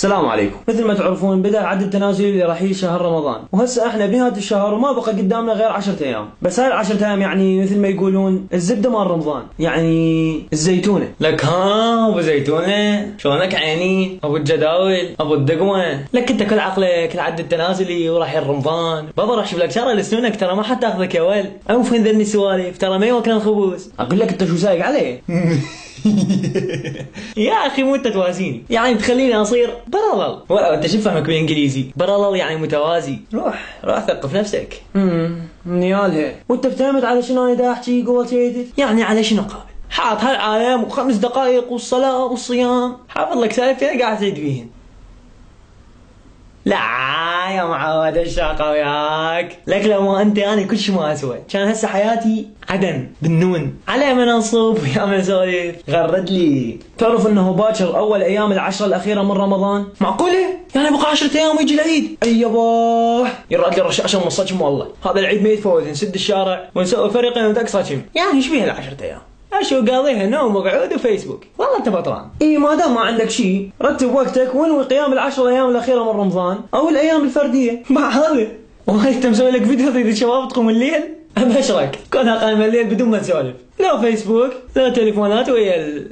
السلام عليكم. مثل ما تعرفون بدأ العد التنازلي لرحيل شهر رمضان، وهسه احنا بنهاية الشهر وما بقى قدامنا غير 10 ايام، بس هاي ال10 ايام يعني مثل ما يقولون الزبدة مال رمضان، يعني الزيتونة. لك ها ابو زيتونة، شلونك عيني؟ ابو الجداول، ابو الدقمة، لك انت كل عقلك العد التنازلي ورحيل رمضان، بابا راح اشوف لك شغله لسنونك ترى ما حتاخذك يا ول، او فين ذني السوالف ترى ما يوكل الخبوز. اقول لك انت شو سايق عليه؟ يا اخي مو انت توازيني، يعني تخليني اصير برالل. ولا انت شو فهمك بالانجليزي؟ برالل يعني متوازي. روح ثقف نفسك. نيالها. وانت بتعتمد على شنو انا دا احكي جول تيتد؟ يعني على شنو قابل؟ حاط هالعالم و5 دقائق والصلاة والصيام، حافظ لك سالفتين قاعد تعيد فيهن. لا يا معود الشاقة وياك، لك لو ما انت انا كل شي ما اسوى، كان هسه حياتي عدن بالنون، على ما ننصب ويا ما نسولف غرد لي. تعرف انه باكر اول ايام العشرة الاخيرة من رمضان؟ معقولة؟ يعني بقى 10 ايام ويجي العيد؟ اي يابا يراد لي رشاشة من الصجم والله، هذا العيد ما يتفوت، نسد الشارع ونسوي فريقين ودق صجم، يعني ايش بيها ال10 ايام؟ شو قاضيها نوم وقعود وفيسبوك، والله انت بطران. اي ما دام ما عندك شيء رتب وقتك وانوي قيام ال10 ايام الاخيره من رمضان او الايام الفرديه مع هذا. والله انت مسوي لك فيديو ضد الشباب تقوم الليل؟ ابشرك كونها قايمه الليل بدون ما تسولف، لا فيسبوك لا تليفونات ويا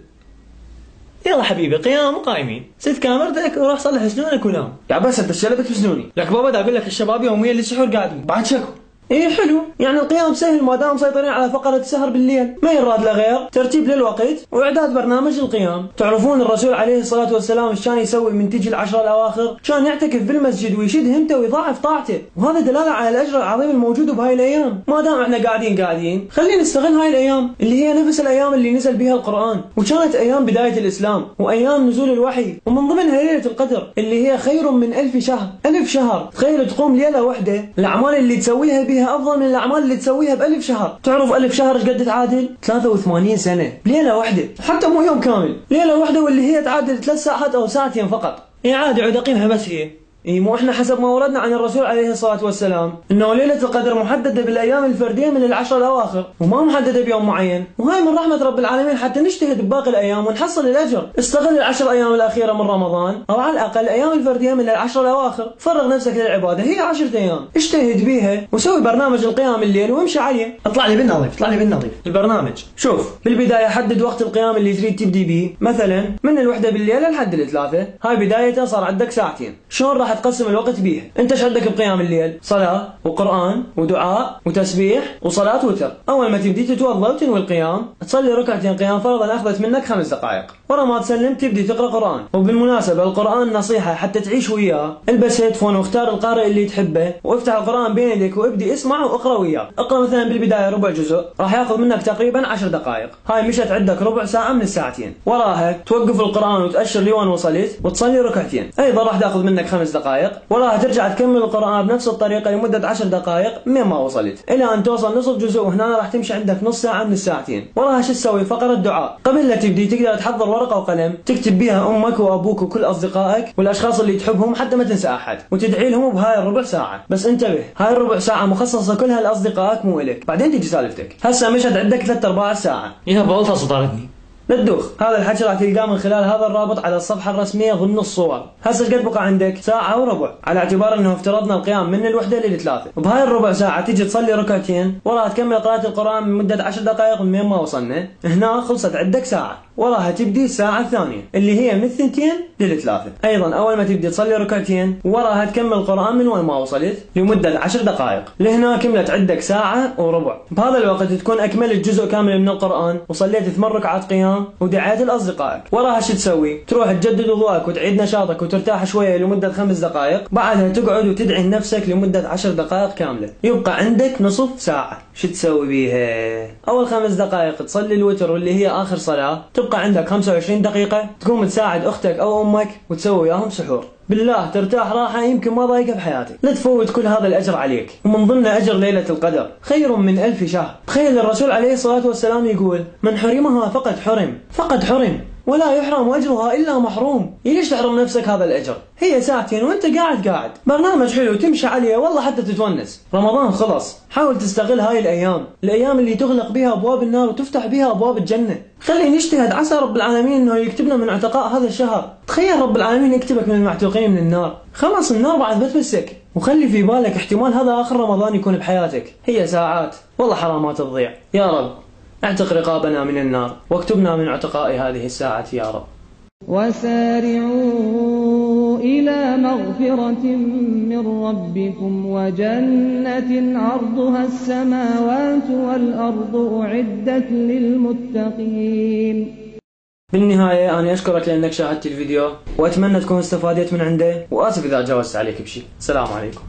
يلا حبيبي قيام وقايمين، سد كاميرتك وروح صلح سنونك ونام. يا بس انت شلبت بسنوني. لك بابا دا اقول لك الشباب يوميا للسحور قاعدين بعد شكو. ايه حلو، يعني القيام سهل ما دام مسيطرين على فقرة السهر بالليل، ما يراد له غير ترتيب للوقت واعداد برنامج القيام. تعرفون الرسول عليه الصلاة والسلام ايش كان يسوي من تجي ال10 الاواخر؟ كان يعتكف بالمسجد ويشد همته ويضاعف طاعته، وهذا دلالة على الاجر العظيم الموجود بهاي الايام. ما دام احنا قاعدين خلينا نستغل هاي الايام اللي هي نفس الايام اللي نزل بها القرآن، وكانت ايام بداية الاسلام وايام نزول الوحي، ومن ضمنها ليلة القدر اللي هي خير من 1000 شهر. 1000 شهر، تخيل تقوم ليلة واحدة الاعمال اللي تسويها بها افضل من الاعمال اللي تسويها ب1000 شهر. تعرف 1000 شهر ايش قد تعادل؟ 83 سنة بليلة واحدة، حتى مو يوم كامل، ليلة واحدة واللي هي تعادل 3 ساعات او ساعتين فقط. عادي عود اقيمها بس هي. مو احنا حسب ما وردنا عن الرسول عليه الصلاة والسلام انه ليلة القدر محددة بالايام الفردية من ال10 الاواخر، وما محددة بيوم معين، وهاي من رحمة رب العالمين حتى نجتهد بباقي الايام ونحصل الاجر. استغل ال10 ايام الاخيرة من رمضان، او على الاقل الايام الفردية من ال10 الاواخر، فرغ نفسك للعبادة، هي 10 ايام اجتهد بيها وسوي برنامج القيام الليل وامشي عليه. اطلع لي بالنظيف البرنامج. شوف، بالبداية حدد وقت القيام اللي تريد تبدي به، مثلا من ال1 بالليل لحد ال3، هاي بداية صار عندك ساعتين. شلون راح تقسم الوقت بيها؟ انت ايش عندك بقيام الليل؟ صلاة وقرآن ودعاء وتسبيح وصلاة وتر. اول ما تبدي تتوضا وتنوي القيام، تصلي ركعتين قيام فرضا اخذت منك 5 دقائق، ورا ما تسلم تبدي تقرا قرآن. وبالمناسبة القرآن نصيحة حتى تعيش وياه، البس هيدفون واختار القارئ اللي تحبه وافتح القرآن بين يديك وابدي اسمع واقرا وياه. اقرا مثلا بالبداية ربع جزء، راح ياخذ منك تقريبا 10 دقائق، هاي مشت عندك ربع ساعة من الساعتين. وراها توقف القرآن وتأشر لوين وصلت وتصلي ركعتين، ايضا راح تاخذ منك 5 دقائق. وراها ترجع تكمل القرآن بنفس الطريقة لمدة 10 دقائق من ما وصلت إلى أن توصل نصف جزء، وهنا راح تمشي عندك نص ساعة من الساعتين. وراها شو تسوي؟ فقرة دعاء. قبل لا تبدي تقدر تحضر ورقة وقلم تكتب بيها أمك وأبوك وكل أصدقائك والأشخاص اللي تحبهم حتى ما تنسى أحد، وتدعي لهم بهاي الربع ساعة. بس انتبه، هاي الربع ساعة مخصصة كلها لأصدقائك مو إلك، بعدين تجي سالفتك. هسه مشت عندك 3/4 ساعة. يا بولتها صدرتني. لا تدوخ، هذا الحكي راح تلقاه من خلال هذا الرابط على الصفحة الرسمية ضمن الصور. هسه قد بقى عندك؟ ساعة وربع، على اعتبار انه افترضنا القيام من ال1 لل3. وبهاي الربع ساعة تيجي تصلي ركعتين، وراها تكمل قراءة القرآن من مدة 10 دقائق من ما وصلنا، هنا خلصت عندك ساعة. وراها تبدي الساعة الثانية اللي هي من 2 لل3. ايضا اول ما تبدي تصلي ركعتين، وراها تكمل القرآن من وين ما وصلت لمدة 10 دقائق، لهنا كملت عندك ساعة وربع. بهذا الوقت تكون اكملت جزء كامل من القرآن وصليت 8 ركعات قيام ودعيت لأصدقائك. وراها شو تسوي؟ تروح تجدد وضوءك وتعيد نشاطك وترتاح شوية لمدة 5 دقائق، بعدها تقعد وتدعي لنفسك لمدة 10 دقائق كاملة، يبقى عندك نصف ساعة. شو تسوي بيها؟ أول 5 دقائق تصلي الوتر واللي هي آخر صلاة، تبقى عندك 25 دقيقة تقوم تساعد أختك أو أمك وتسوي وياهم سحور. بالله ترتاح راحة يمكن ما ضايقها بحياتك. لا تفوت كل هذا الأجر عليك، ومن ضمن أجر ليلة القدر خير من 1000 شهر. تخيل الرسول عليه الصلاة والسلام يقول: من حرمها فقد حرم. ولا يحرم أجرها إلا محروم. ليش تحرم نفسك هذا الأجر؟ هي ساعتين وأنت قاعد برنامج حلو تمشي عليه والله حتى تتونس. رمضان خلص، حاول تستغل هاي الأيام اللي تغلق بها أبواب النار وتفتح بها أبواب الجنة. خلي نجتهد، عسى رب العالمين إنه يكتبنا من عتقاء هذا الشهر. تخيل رب العالمين يكتبك من المعتوقين من النار، خلاص النار بعد بتمسك. وخلي في بالك احتمال هذا آخر رمضان يكون بحياتك، هي ساعات والله حرامات تضيع. يا رب اعتق رقابنا من النار واكتبنا من عتقاء هذه الساعة يا رب. وسارعوا إلى مغفرة من ربكم وجنة عرضها السماوات والأرض أعدت للمتقين. بالنهاية أنا أشكرك لأنك شاهدت الفيديو وأتمنى تكون استفادت من عنده، وآسف إذا جاوزت عليك بشيء. السلام عليكم.